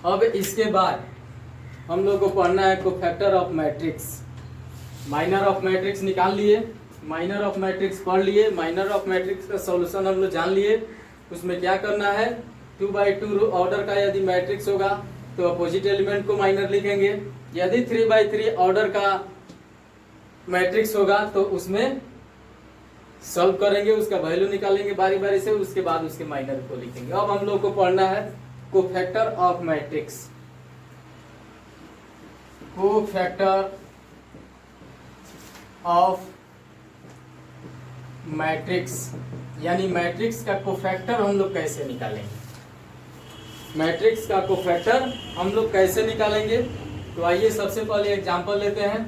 अब इसके बाद हम लोग को पढ़ना है cofactor of matrix. Minor of matrix निकाल लिए, माइनर ऑफ मैट्रिक्स पढ़ लिए, माइनर ऑफ मैट्रिक्स का सॉल्यूशन हम लोग जान लिए। उसमें क्या करना है, 2x2 ऑर्डर का यदि मैट्रिक्स होगा तो अपोजिट एलिमेंट को माइनर लिखेंगे। यदि 3x3 ऑर्डर का मैट्रिक्स होगा तो उसमें सॉल्व करेंगे, उसका वैल्यू निकालेंगे बारी बारी से, उसके बाद उसके माइनर को लिखेंगे। अब हम लोग को पढ़ना है cofactor of matrix. Cofactor of matrix यानी मैट्रिक्स का कोफैक्टर हम लोग कैसे निकालेंगे, मैट्रिक्स का कोफैक्टर हम लोग कैसे निकालेंगे। तो आइए सबसे पहले एग्जांपल लेते हैं।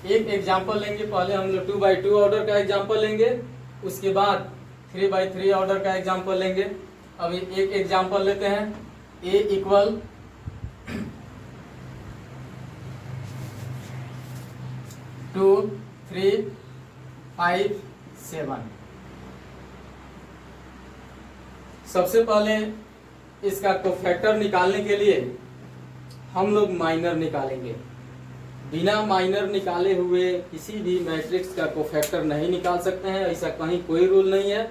एक एग्जांपल लेंगे, पहले हम लोग 2x2 ऑर्डर का एग्जांपल लेंगे, उसके बाद 3x3 ऑर्डर का एग्जांपल लेंगे। अभी एक एग्जांपल लेते हैं, a इक्वल 2 3 5 7। सबसे पहले इसका कोफैक्टर निकालने के लिए हम लोग माइनर निकालेंगे। बिना माइनर निकाले हुए किसी भी मैट्रिक्स का कोफैक्टर नहीं निकाल सकते हैं, ऐसा कहीं कोई रूल नहीं है।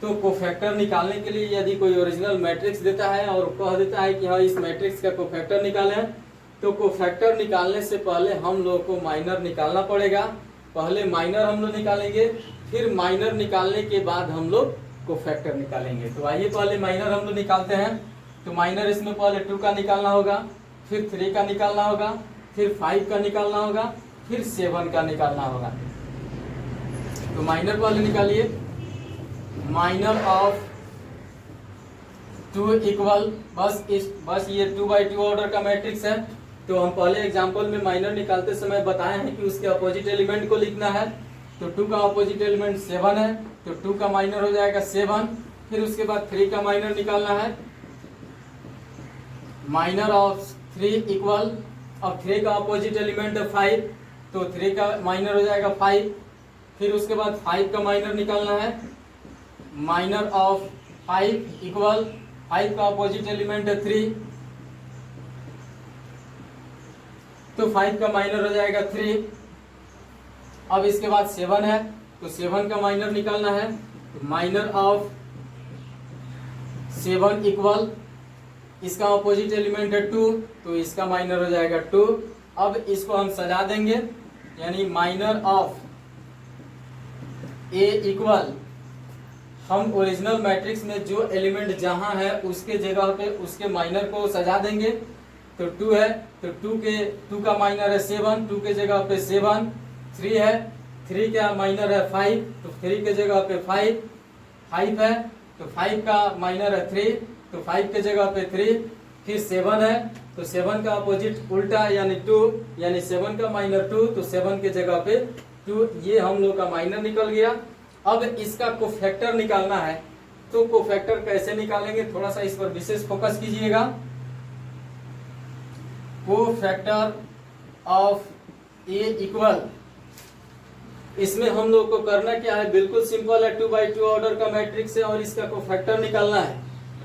तो कोफैक्टर निकालने के लिए यदि कोई ओरिजिनल मैट्रिक्स देता है और कह देता है कि हाँ इस मैट्रिक्स का कोफैक्टर निकालें, तो कोफैक्टर निकालने से पहले हम लोग को माइनर निकालना पड़ेगा। पहले माइनर हम लोग निकालेंगे, फिर माइनर निकालने के बाद हम लोग कोफैक्टर निकालेंगे। तो आइए पहले माइनर हम लोग निकालते हैं। तो माइनर इसमें पहले 2 का निकालना होगा, फिर 3 का निकालना होगा, फिर 5 का निकालना होगा, फिर 7 का निकालना होगा। तो माइनर पहले निकालिए। माइनर ऑफ 2 इक्वल बस ये 2x2 ऑर्डर का मैट्रिक्स है। तो हम पहले एग्जांपल में माइनर निकालते समय बताए हैं कि उसके अपोजिट एलिमेंट को लिखना है। तो 2 का अपोजिट एलिमेंट 7 है, तो 2 का माइनर हो जाएगा 7। फिर उसके बाद 3 का माइनर निकालना है। माइनर ऑफ 3 इक्वल, अब 3 का अपोजिट एलिमेंट है 5, तो 3 का माइनर हो जाएगा 5। फिर उसके बाद 5 का माइनर निकालना है। माइनर ऑफ 5 इक्वल, 5 का अपोजिट एलिमेंट है 3, तो 5 का माइनर हो जाएगा 3। अब इसके बाद 7 है, तो 7 का माइनर निकालना है। माइनर ऑफ 7 इक्वल, इसका अपोजिट एलिमेंट है 2, तो इसका माइनर हो जाएगा 2। अब इसको हम सजा देंगे, यानी माइनर ऑफ a इक्वल, हम ओरिजिनल मैट्रिक्स में जो एलिमेंट जहां है उसके जगह पे उसके माइनर को सजा देंगे। तो 2 है, तो 2 का माइनर है 7, 2 के जगह पे 7। 3 है, 3 का माइनर है 5, तो 3 के जगह पे 5। 5 है, तो 5 का माइनर है 3, तो 5 के जगह पे 3। फिर 7 है, तो 7 का अपोजिट उल्टा यानी 2, यानी 7 का माइनर 2, तो 7 के जगह पे 2। ये हम लोग का माइनर निकल गया। अब इसका कोफैक्टर निकालना है। तो कोफैक्टर कैसे निकालेंगे, थोड़ा सा इस पर विशेष फोकस कीजिएगा। कोफैक्टर ऑफ a इक्वल, इसमें हम लोग को करना क्या है, बिल्कुल सिंपल है। 2x2 ऑर्डर का मैट्रिक्स है और इसका कोफैक्टर निकालना है।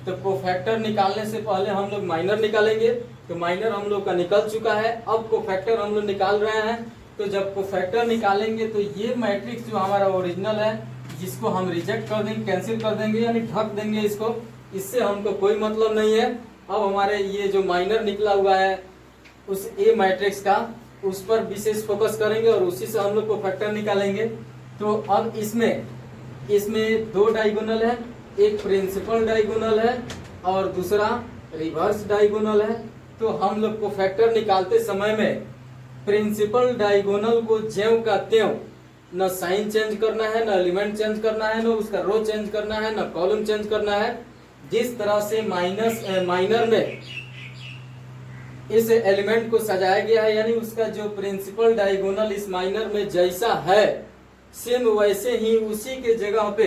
तो कोफैक्टर निकालने से पहले हम लोग माइनर निकालेंगे। तो माइनर हम लोग का निकल चुका है, अब कोफैक्टर हम लोग निकाल रहे हैं। तो जब कोफैक्टर निकालेंगे तो ये मैट्रिक्स जो हमारा ओरिजिनल है, जिसको हम रिजेक्ट कर देंगे, कैंसिल कर देंगे, यानी ढक देंगे इसको, इससे हमको कोई मतलब नहीं है। अब हमारे ये जो माइनर निकला हुआ है उस ए मैट्रिक्स का, उस पर विशेष फोकस करेंगे और उसी से हम लोग कोफैक्टर निकालेंगे। तो अब इसमें 2 डायगोनल है, एक प्रिंसिपल डायगोनल है और दूसरा रिवर्स डायगोनल है। तो हम लोग कोफैक्टर निकालते समय में प्रिंसिपल डायगोनल को ज्यों का त्यों, न साइन चेंज करना है, न एलिमेंट चेंज करना है, न उसका रो चेंज करना है, न कॉलम चेंज करना है। जिस तरह से माइनर में इस एलिमेंट को सजाया गया है, यानी उसका जो प्रिंसिपल डायगोनल इस माइनर में जैसा है, सेम वैसे ही उसी के जगह पे,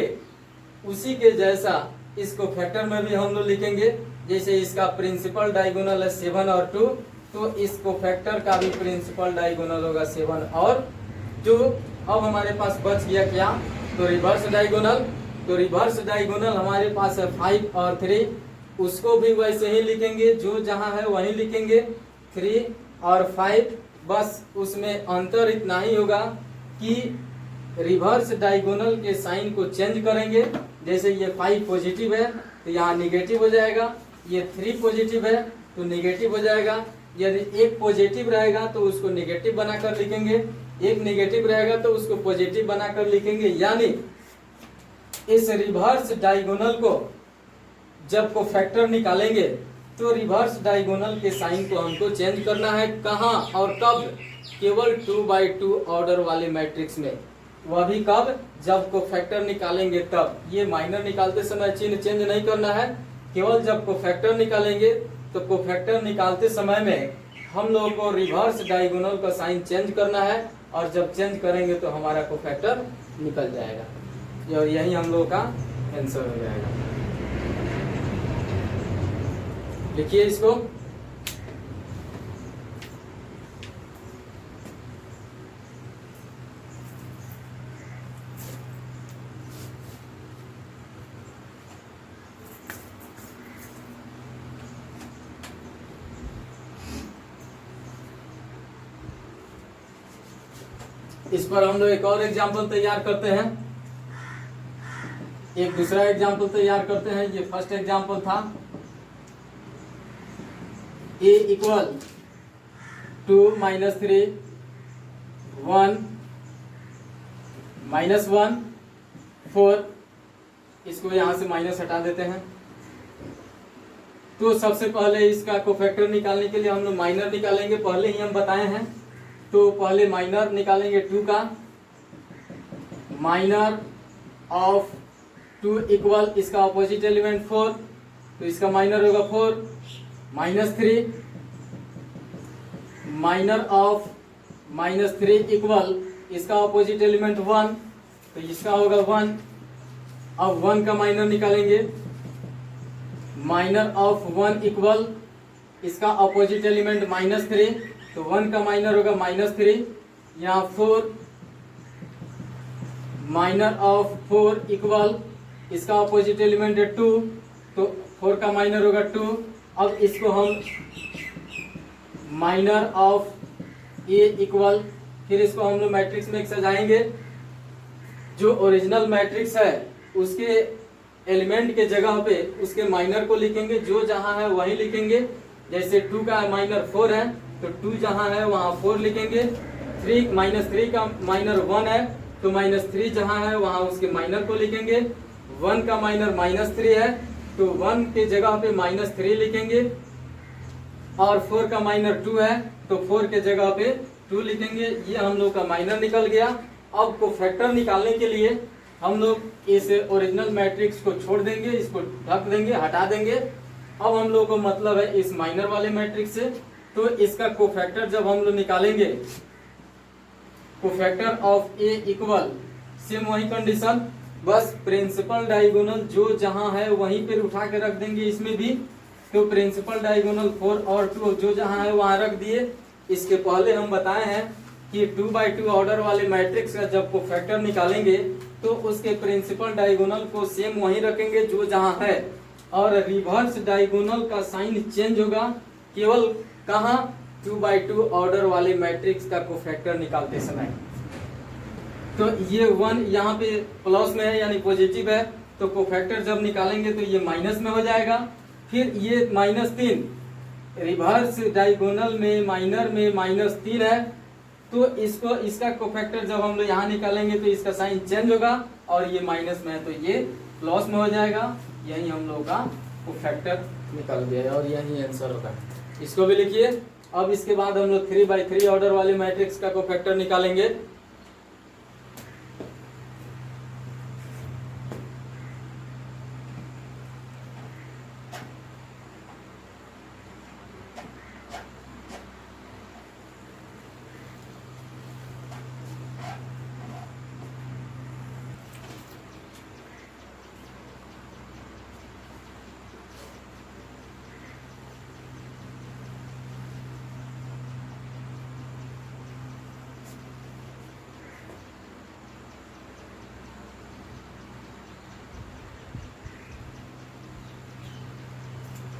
उसी के जैसा इस कोफैक्टर में भी हम लोग लिखेंगे। जैसे इसका प्रिंसिपल डायगोनल है 7 और 2, तो इस कोफैक्टर का भी प्रिंसिपल डायगोनल होगा 7 और 2। अब हमारे पास बच गया क्या, तो रिवर्स डायगोनल। तो रिवर्स डायगोनल हमारे पास है 5 और 3, उसको भी वैसे ही लिखेंगे, जो जहां है वहीं लिखेंगे 3 और 5। बस उसमें अंतर इतना ही होगा कि रिवर्स डायगोनल के साइन को चेंज करेंगे। जैसे ये 5 पॉजिटिव है तो यहाँ निगेटिव हो जाएगा, ये 3 पॉजिटिव है तो निगेटिव हो जाएगा। यदि एक पॉजिटिव रहेगा तो उसको निगेटिव बनाकर लिखेंगे, एक निगेटिव रहेगा तो उसको पॉजिटिव बनाकर लिखेंगे। यानी इस रिवर्स डायगोनल को जब को फैक्टर निकालेंगे तो रिवर्स डायगोनल के साइन को हमको चेंज करना है। कहाँ और कब? केवल 2x2 ऑर्डर वाले मैट्रिक्स में। वह भी कब? जब को फैक्टर निकालेंगे तब। ये माइनर निकालते समय चिन्ह चेंज नहीं करना है, केवल जब को फैक्टर निकालेंगे तो को फैक्टर निकालते समय में हम लोगों को रिवर्स डायगोनल का साइन चेंज करना है, और जब चेंज करेंगे तो हमारा को फैक्टर निकल जाएगा, और यही हम लोगों का आंसर हो जाएगा। लिखिए इसको। इस पर हम लोग एक और एग्जाम्पल तैयार करते हैं, एक दूसरा एग्जाम्पल तैयार करते हैं। ये फर्स्ट एग्जाम्पल था a इक्वल 2 - 3 1 -1 4। इसको यहां से माइनस हटा देते हैं। तो सबसे पहले इसका कोफैक्टर निकालने के लिए हम लोग माइनर निकालेंगे, पहले ही हम बताए हैं। तो पहले माइनर निकालेंगे 2 का, माइनर ऑफ 2 इक्वल इसका ऑपोजिट एलिमेंट 4, तो इसका माइनर होगा 4 -3, माइनर ऑफ -3 इक्वल इसका ऑपोजिट एलिमेंट 1, तो इसका होगा 1। अब 1 का माइनर निकालेंगे, माइनर ऑफ 1 इक्वल इसका ऑपोजिट एलिमेंट -3, तो 1 का माइनर होगा -3। यहाँ 4, माइनर ऑफ 4 इक्वल इसका ऑपोजिट एलिमेंट है 2, तो 4 का माइनर होगा 2। अब इसको हम माइनर ऑफ a इक्वल, फिर इसको हम लोग मैट्रिक्स में सजाएंगे। जो ओरिजिनल मैट्रिक्स है उसके एलिमेंट के जगह पे उसके माइनर को लिखेंगे, जो जहां है वहीं लिखेंगे। जैसे 2 का माइनर 4 है तो 2 जहां है वहां 4 लिखेंगे। 3 का माइनर 1 है तो -3 जहां है वहां उसके माइनर को लिखेंगे। 1 का माइनर -3 है तो 1 के जगह पे -3 लिखेंगे। और 4 का माइनर 2 है तो 4 के जगह पे 2 लिखेंगे। ये हम लोग का माइनर निकल गया। अब को फैक्टर निकालने के लिए हम लोग इस ओरिजिनल मैट्रिक्स को छोड़ देंगे, इसको ढक देंगे, हटा देंगे। अब हम लोग को मतलब है इस माइनर वाले मैट्रिक्स से, तो इसका कोफैक्टर जब हम लोग निकालेंगे, cofactor of a equal same वही कंडीशन, बस प्रिंसिपल डायगोनल जो जहां है वहीं पर उठा के रख देंगे। इसमें भी तो प्रिंसिपल डायगोनल 4 और 2 जो जहां है वहां रख दिए। इसके पहले हम बताए हैं कि 2x2 ऑर्डर वाले मैट्रिक्स का जब कोफैक्टर निकालेंगे तो उसके प्रिंसिपल डायगोनल को सेम वहीं रखेंगे जो जहां है, और रिवर्स डायगोनल का साइन चेंज होगा केवल कहां? 2x2 ऑर्डर वाले मैट्रिक्स का कोफैक्टर निकालते समय। तो ये 1 यहाँ पे प्लस में है यानी पॉजिटिव है, तो कोफैक्टर जब निकालेंगे तो ये माइनस में हो जाएगा। फिर ये -3 रिवर्स डायगोनल में माइनर में -3 है, तो इसको इसका कोफैक्टर जब हम लोग यहाँ निकालेंगे तो इसका साइन चेंज होगा, और ये माइनस में है तो ये प्लस में हो जाएगा। यही हम लोग का कोफैक्टर निकल गया और यही आंसर होगा। इसको भी लिखिए। अब इसके बाद हम लोग 3x3 ऑर्डर वाले मैट्रिक्स का कोफैक्टर निकालेंगे।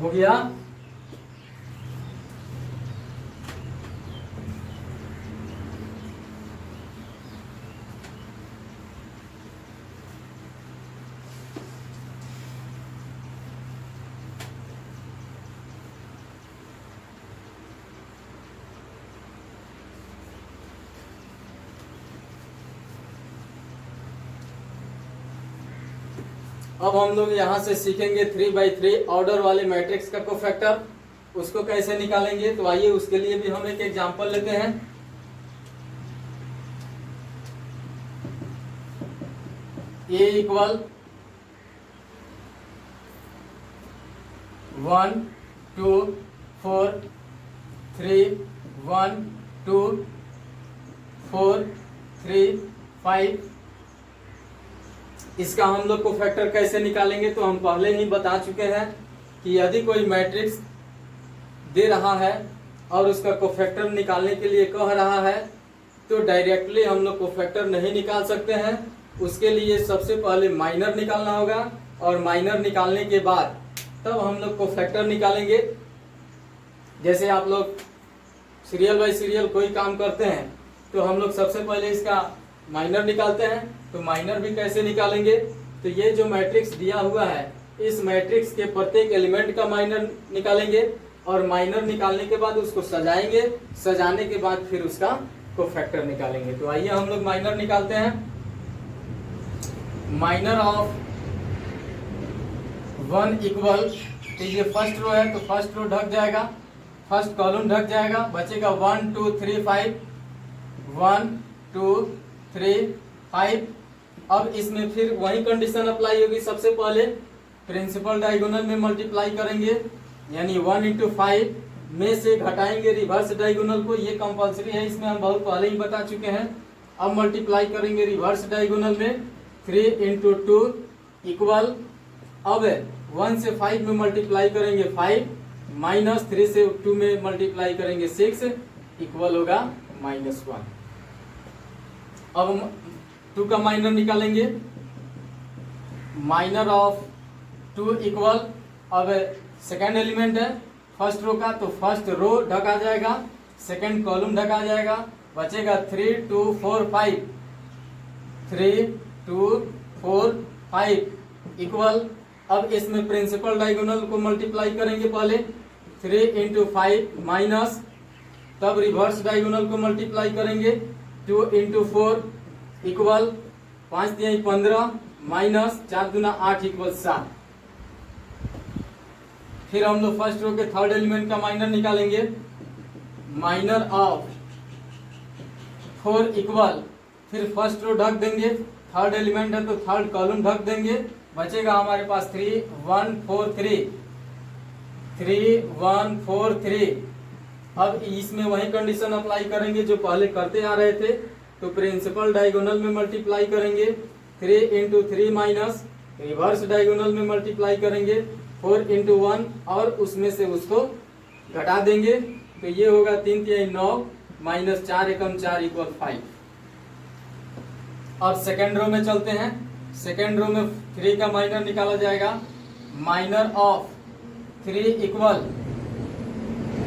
हो गया। अब हम लोग यहाँ से सीखेंगे 3/3 ऑर्डर वाले मैट्रिक्स का कोफैक्टर, उसको कैसे निकालेंगे। तो आइए उसके लिए भी हम एक एग्जांपल लेते हैं। A equal 1 2 4 3 1 2 4 3 5। इसका हम लोग को फैक्टर कैसे निकालेंगे, तो हम पहले ही बता चुके हैं कि यदि कोई मैट्रिक्स दे रहा है और उसका कोफैक्टर निकालने के लिए कह रहा है, तो डायरेक्टली हम लोग कोफैक्टर नहीं निकाल सकते हैं। उसके लिए सबसे पहले माइनर निकालना होगा, और माइनर निकालने के बाद तब हम लोग कोफैक्टर निकालेंगे। जैसे आप लोग सीरियल बाय सीरियल कोई काम करते हैं, तो हम लोग सबसे पहले इसका माइनर निकालते हैं। तो माइनर भी कैसे निकालेंगे, तो ये जो मैट्रिक्स दिया हुआ है, इस मैट्रिक्स के प्रत्येक एलिमेंट का माइनर निकालेंगे, और माइनर निकालने के बाद उसको सजाएंगे, सजाने के बाद फिर उसका कोफैक्टर निकालेंगे। तो आइए हम लोग माइनर निकालते हैं। माइनर ऑफ 1 इक्वल, तो ये फर्स्ट रो है तो फर्स्ट रो ढक जाएगा, फर्स्ट कॉलम ढक जाएगा, बचेगा 1 2 3 5 1 2 3 5। अब इसमें फिर वही कंडीशन अप्लाई होगी। सबसे पहले प्रिंसिपल डायगोनल में मल्टीप्लाई करेंगे, यानी 1 इंटू 5 में से घटाएंगे रिवर्स डायगोनल को, ये कंपलसरी है, इसमें हम बहुत पहले ही बता चुके हैं। अब मल्टीप्लाई करेंगे रिवर्स डायगोनल में 3 इंटू 2 इक्वल, अब 1 से 5 में मल्टीप्लाई करेंगे 5, माइनस 3 से 2 में मल्टीप्लाई करेंगे 6 इक्वल होगा -1। अब हम 2 का माइनर निकालेंगे। माइनर ऑफ 2 इक्वल, अब सेकेंड एलिमेंट है फर्स्ट रो का, तो फर्स्ट रो ढका जाएगा, सेकेंड कॉलम ढका जाएगा, बचेगा 3 2 4 5 3 2 4 5 इक्वल। अब इसमें प्रिंसिपल डायगोनल को मल्टीप्लाई करेंगे पहले, 3 इंटू 5 माइनस, तब रिवर्स डायगोनल को मल्टीप्लाई करेंगे 2 इंटू 4 इक्वल 5 3 15 माइनस 4 दूना 8 इक्वल 7। फिर हम लोग फर्स्ट रो के थर्ड एलिमेंट का माइनर निकालेंगे। माइनर ऑफ 4 इक्वल, फिर फर्स्ट रो ढक देंगे, थर्ड एलिमेंट है तो थर्ड कॉलम ढक देंगे, बचेगा हमारे पास 3 1 4 3 3 1 4 3। अब इसमें वही कंडीशन अप्लाई करेंगे जो पहले करते आ रहे थे। तो प्रिंसिपल डायगोनल में मल्टीप्लाई करेंगे 3 इंटू 3 माइनस, रिवर्स डायगोनल में मल्टीप्लाई करेंगे 4 इंटू 1, और उसमें से उसको घटा देंगे, तो ये होगा 3 3 9 माइनस 4 एकम 4 इक्वल 5। अब सेकेंड रो में चलते हैं। सेकेंड रो में 3 का माइनर निकाला जाएगा। माइनर ऑफ 3 इक्वल,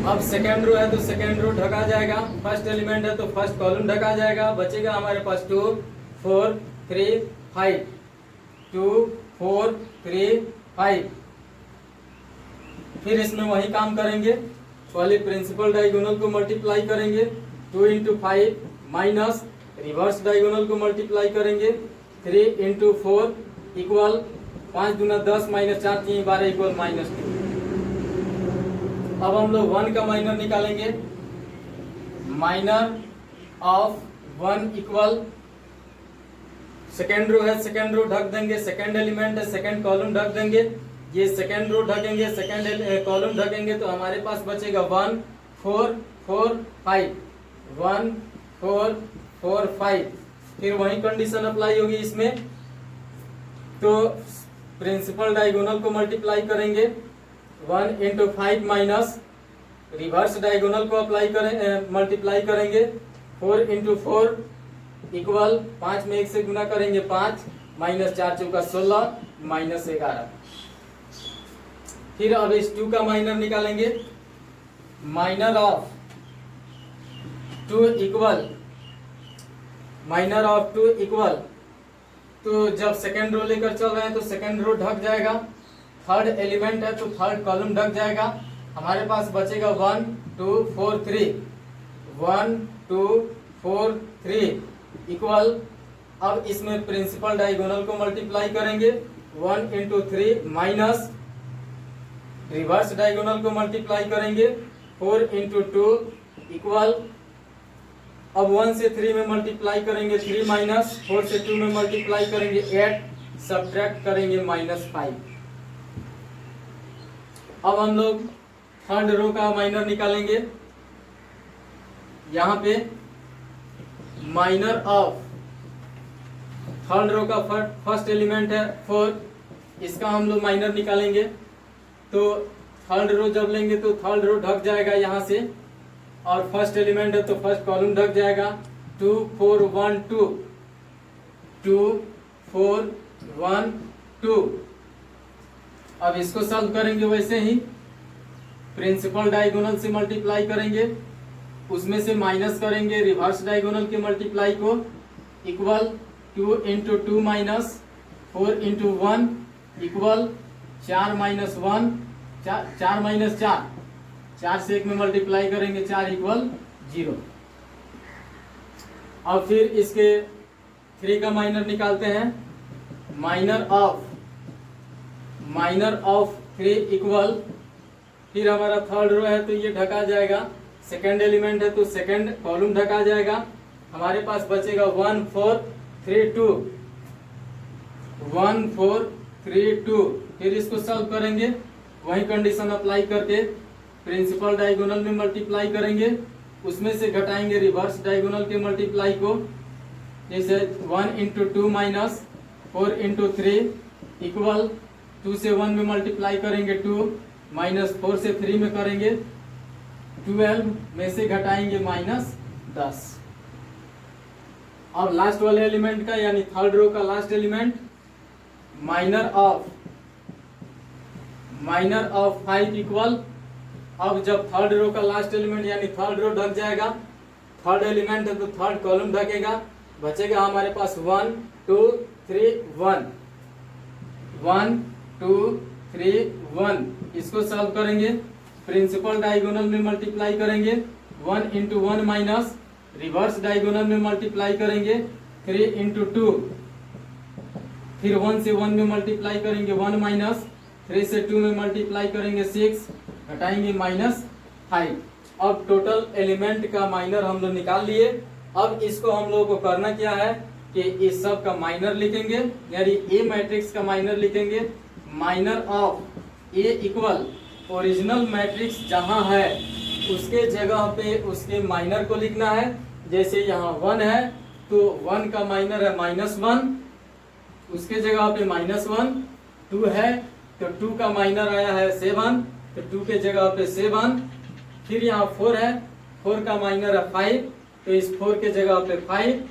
अब सेकेंड रो है तो सेकेंड रो ढका जाएगा, फर्स्ट एलिमेंट है तो फर्स्ट कॉलम ढका जाएगा, बचेगा हमारे पास 2 4 3 5 2 4 3 5। फिर इसमें वही काम करेंगे, पहले प्रिंसिपल डायगोनल को मल्टीप्लाई करेंगे 2 इंटू 5 माइनस, रिवर्स डायगोनल को मल्टीप्लाई करेंगे 3 इंटू 4 इक्वल 5 दूना 10 माइनस 4 3 12 इक्वल -2। अब हम लोग 1 का माइनर निकालेंगे। Minor of 1 equal, second row है सेकेंड रो ढक देंगे, सेकेंड एलिमेंट है सेकेंड कॉलम ढक देंगे, ये सेकेंड रो ढकेंगे सेकेंड कॉलम ढकेंगे, तो हमारे पास बचेगा 1 4 4 5 1 4 4 5। फिर वही कंडीशन अप्लाई होगी इसमें, तो प्रिंसिपल डायगोनल को मल्टीप्लाई करेंगे 1 इंटू 5 माइनस, रिवर्स डायगोनल को अप्लाई करें मल्टीप्लाई करेंगे 4 इंटू 4 इक्वल 5 में 1 से गुना करेंगे 5 माइनस 4 चौका 16 माइनस 11। फिर अब इस 2 का माइनर निकालेंगे, minor of 2 equal, minor of 2 equal, तो जब सेकेंड रो लेकर चल रहे हैं तो सेकेंड रो ढक जाएगा, थर्ड एलिमेंट है तो थर्ड कॉलम ढक जाएगा। हमारे पास बचेगा 1 2 4 3, 1 2 4 3 इक्वल। अब इसमें प्रिंसिपल डायगोनल को मल्टीप्लाई करेंगे, 1 इंटू 3 माइनस रिवर्स डायगोनल को मल्टीप्लाई करेंगे, 4 इंटू 2 इक्वल। अब 1 से 3 में मल्टीप्लाई करेंगे 3 माइनस 4 से 2 में मल्टीप्लाई करेंगे 8, सब्ट्रैक्ट करेंगे -5। अब हम लोग थर्ड रो का माइनर निकालेंगे। यहाँ पे माइनर ऑफ थर्ड रो का फर्स्ट एलिमेंट है 4, इसका हम लोग माइनर निकालेंगे। तो थर्ड रो जब लेंगे तो थर्ड रो ढक जाएगा यहाँ से, और फर्स्ट एलिमेंट है तो फर्स्ट कॉलम ढक जाएगा। 2 4 1 2, 2 4 1 2। अब इसको सॉल्व करेंगे वैसे ही, प्रिंसिपल डायगोनल से मल्टीप्लाई करेंगे, उसमें से माइनस करेंगे रिवर्स डायगोनल के मल्टीप्लाई को, equal 2 into 2 minus 4 into 1 equal 4 minus 1, 4 minus 4, 4 से 1 में मल्टीप्लाई करेंगे 4 इक्वल 0। अब फिर इसके 3 का माइनर निकालते हैं, माइनर ऑफ 3 इक्वल, फिर हमारा थर्ड रो है तो ये ढका जाएगा, सेकेंड एलिमेंट है तो सेकेंड कॉलम ढका जाएगा। हमारे पास बचेगा 1 4 3 2, 1 4 3 2। फिर इसको सॉल्व करेंगे, वही कंडीशन अप्लाई करके प्रिंसिपल डायगोनल में मल्टीप्लाई करेंगे, उसमें से घटाएंगे रिवर्स डायगोनल के मल्टीप्लाई को, जैसे 1 इंटू 2 माइनस 4 इंटू 3 इक्वल 2 से 1 में मल्टीप्लाई करेंगे 2, माइनस 4 से 3 में करेंगे 12, में से घटाएंगे -10। अब लास्ट वाले एलिमेंट का यानी थर्ड रो का last element, minor of 5 equal. अब जब थर्ड रो का लास्ट एलिमेंट यानी थर्ड रो ढक जाएगा, थर्ड एलिमेंट है तो थर्ड कॉलम ढकेगा, बचेगा हमारे पास 1 2 3 1, 1 2 3 1। इसको सॉल्व करेंगे, प्रिंसिपल डायगोनल में मल्टीप्लाई करेंगे, 1 इंटू 1 माइनस रिवर्स डायगोनल में मल्टीप्लाई करेंगे 3 इंटू 2, फिर 1 से 1 में मल्टीप्लाई करेंगे 1 माइनस 3 से 2 में मल्टीप्लाई करेंगे 6, घटाएंगे -5। अब टोटल एलिमेंट का माइनर हम लोग निकाल लिए। अब इसको हम लोगों को करना क्या है कि इस सब का माइनर लिखेंगे, यानी ए मैट्रिक्स का माइनर लिखेंगे। Minor of A equal original matrix जहां है उसके जगह पे उसके माइनर को लिखना है। जैसे यहाँ 1 है तो 1 का माइनर है -1, उसके जगह पे -1। 2 है तो 2 का माइनर आया है 7, तो 2 के जगह पे 7। फिर यहाँ 4 है, 4 का माइनर है 5, तो इस 4 के जगह पे 5।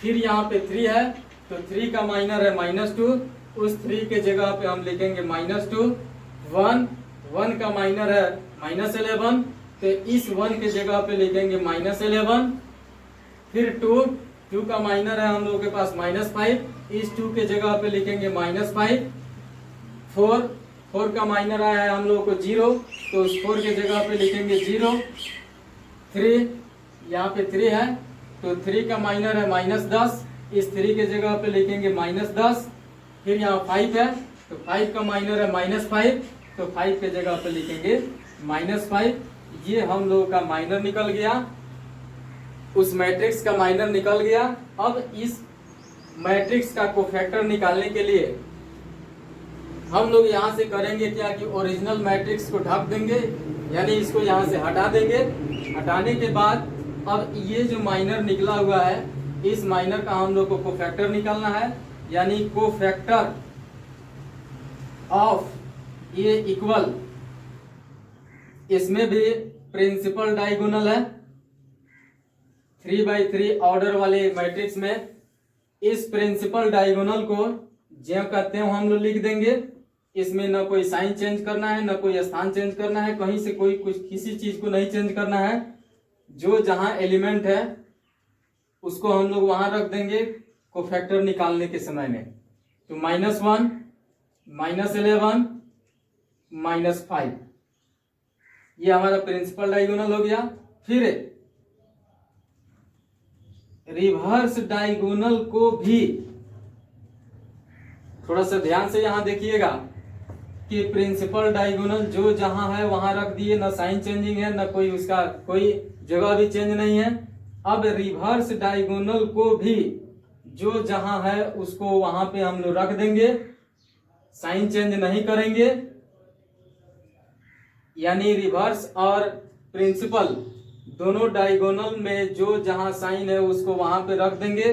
फिर यहाँ पे 3 है तो 3 का माइनर है -2, उस 3 के जगह पे हम लिखेंगे -2। 1 का माइनर है -11, तो इस 1 के जगह पे लिखेंगे -11। फिर 2 का माइनर है हम लोगों के पास -5, इस 2 के जगह पे लिखेंगे -5। 4 का माइनर आया है हम लोगों को 0, तो उस 4 के जगह पे लिखेंगे 0। 3 यहाँ पे 3 है तो 3 का माइनर है -10, इस 3 के जगह पे लिखेंगे -10। फिर यहाँ 5 है तो 5 का माइनर है -5, तो 5 के जगह पे लिखेंगे -5। ये हम लोगों का माइनर निकल गया, उस मैट्रिक्स का माइनर निकल गया। अब इस मैट्रिक्स का कोफैक्टर निकालने के लिए हम लोग यहाँ से करेंगे क्या कि ओरिजिनल मैट्रिक्स को ढक देंगे, यानी इसको यहाँ से हटा देंगे। हटाने के बाद अब ये जो माइनर निकला हुआ है, इस माइनर का हम लोग को कोफैक्टर निकालना है, यानी कोफैक्टर ऑफ ए इक्वल, इसमें भी प्रिंसिपल डायगोनल है 3/3 ऑर्डर वाले मैट्रिक्स में। इस प्रिंसिपल डायगोनल को जो कहते हैं हम लोग लिख देंगे इसमें न कोई साइन चेंज करना है, न कोई स्थान चेंज करना है, कहीं से कोई कुछ किसी चीज को नहीं चेंज करना है। जो जहां एलिमेंट है उसको हम लोग वहां रख देंगे कोफैक्टर निकालने के समय में। तो -1, -11, -5, ये हमारा प्रिंसिपल डायगोनल हो गया। फिर रिवर्स डायगोनल को भी थोड़ा सा ध्यान से यहां देखिएगा कि प्रिंसिपल डायगोनल जो जहां है वहां रख दिए, ना साइन चेंजिंग है, ना कोई उसका कोई जगह भी चेंज नहीं है। अब रिवर्स डायगोनल को भी जो जहां है उसको वहां पे हम लोग रख देंगे, साइन चेंज नहीं करेंगे। यानी रिवर्स और प्रिंसिपल दोनों डायगोनल में जो जहां साइन है उसको वहां पे रख देंगे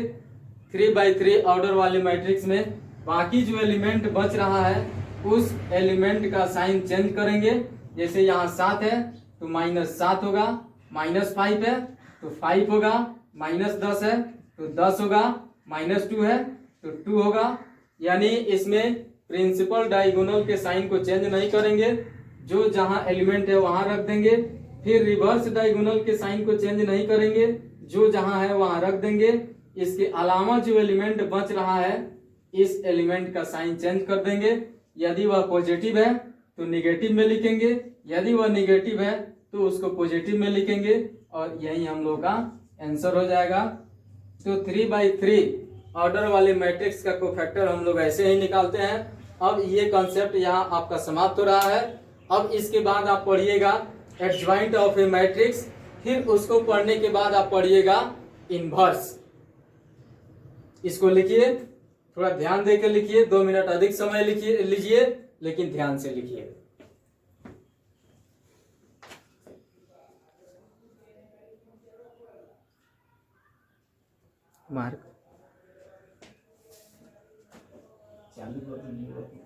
3x3 ऑर्डर वाले मैट्रिक्स में। बाकी जो एलिमेंट बच रहा है उस एलिमेंट का साइन चेंज करेंगे। जैसे यहाँ 7 है तो -7 होगा, -5 है तो 5 होगा, -10 है तो 10 होगा, -2 है तो 2 होगा। यानी इसमें प्रिंसिपल डायगोनल के साइन को चेंज नहीं करेंगे, जो जहां एलिमेंट है वहां रख देंगे। फिर रिवर्स डायगोनल के साइन को चेंज नहीं करेंगे, जो जहां है वहां रख देंगे। इसके अलावा जो एलिमेंट बच रहा है इस एलिमेंट का साइन चेंज कर देंगे। यदि वह पॉजिटिव है तो निगेटिव में लिखेंगे, यदि वह निगेटिव है तो उसको पॉजिटिव में लिखेंगे, और यही हम लोग का आंसर हो जाएगा। तो 3x3 ऑर्डर वाले मैट्रिक्स का कोफैक्टर हम लोग ऐसे ही निकालते हैं। अब ये कॉन्सेप्ट यहाँ आपका समाप्त हो रहा है। अब इसके बाद आप पढ़िएगा एडजॉइंट ऑफ ए मैट्रिक्स, फिर उसको पढ़ने के बाद आप पढ़िएगा इनवर्स। इसको लिखिए, थोड़ा ध्यान देकर लिखिए, 2 मिनट अधिक समय लिखिए लीजिए, लेकिन ध्यान से लिखिए। मार्क चालू कर दीजिए।